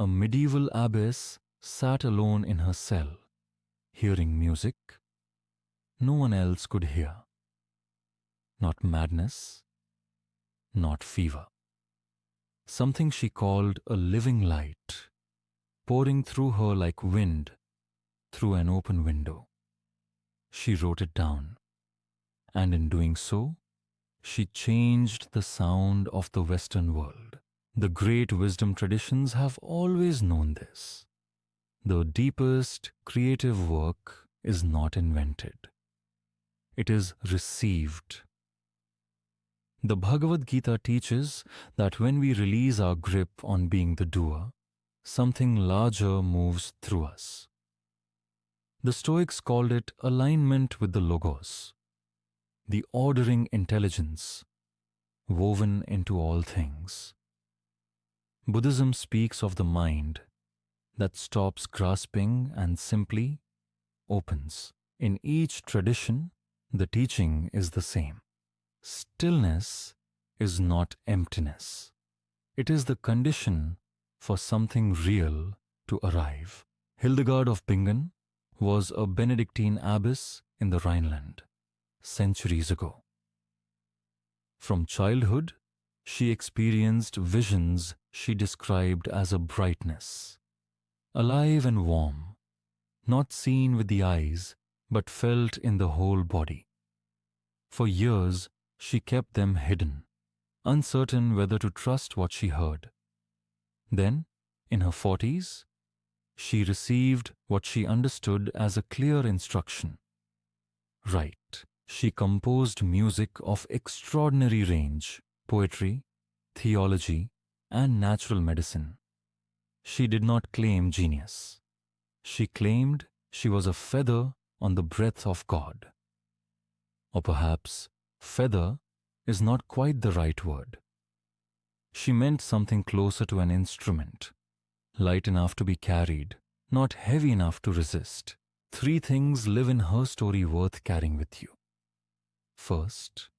a medieval abbess sat alone in her cell, hearing music no one else could hear. Not madness, not fever. Something she called a living light, pouring through her like wind through an open window. She wrote it down, and in doing so, she changed the sound of the Western world. The great wisdom traditions have always known this. The deepest creative work is not invented. It is received. The Bhagavad Gita teaches that when we release our grip on being the doer, something larger moves through us. The Stoics called it alignment with the Logos, the ordering intelligence woven into all things. Buddhism speaks of the mind that stops grasping and simply opens. In each tradition, the teaching is the same. Stillness is not emptiness. It is the condition for something real to arrive. Hildegard of Bingen was a Benedictine abbess in the Rhineland, centuries ago. From childhood, she experienced visions she described as a brightness, alive and warm, not seen with the eyes, but felt in the whole body. For years, she kept them hidden, uncertain whether to trust what she heard. Then, in her 40s, she received what she understood as a clear instruction. Write. She composed music of extraordinary range, poetry, theology, and natural medicine. She did not claim genius. She claimed she was a feather on the breath of God. Or perhaps feather is not quite the right word. She meant something closer to an instrument, light enough to be carried, not heavy enough to resist. 3 things live in her story worth carrying with you. First,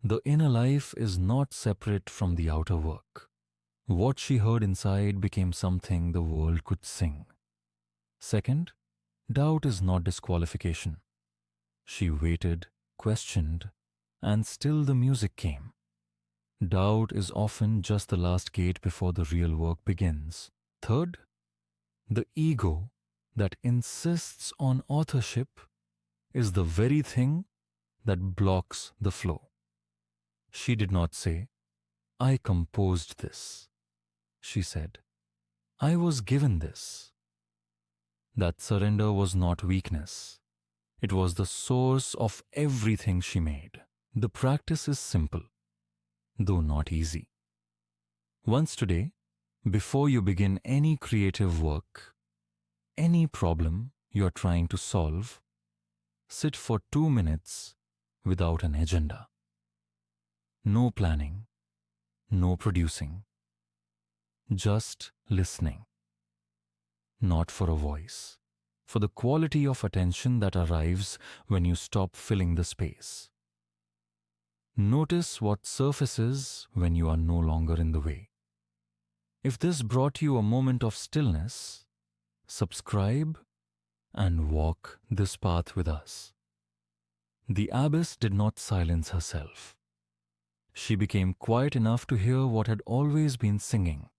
the inner life is not separate from the outer work. What she heard inside became something the world could sing. Second, doubt is not disqualification. She waited, questioned, and still the music came. Doubt is often just the last gate before the real work begins. Third, the ego that insists on authorship is the very thing that blocks the flow. She did not say, "I composed this." She said, "I was given this." That surrender was not weakness. It was the source of everything she made. The practice is simple, though not easy. Once today, before you begin any creative work, any problem you are trying to solve, sit for 2 minutes without an agenda. No planning, no producing, just listening. Not for a voice, for the quality of attention that arrives when you stop filling the space. Notice what surfaces when you are no longer in the way. If this brought you a moment of stillness, subscribe and walk this path with us. The abbess did not silence herself. She became quiet enough to hear what had always been singing.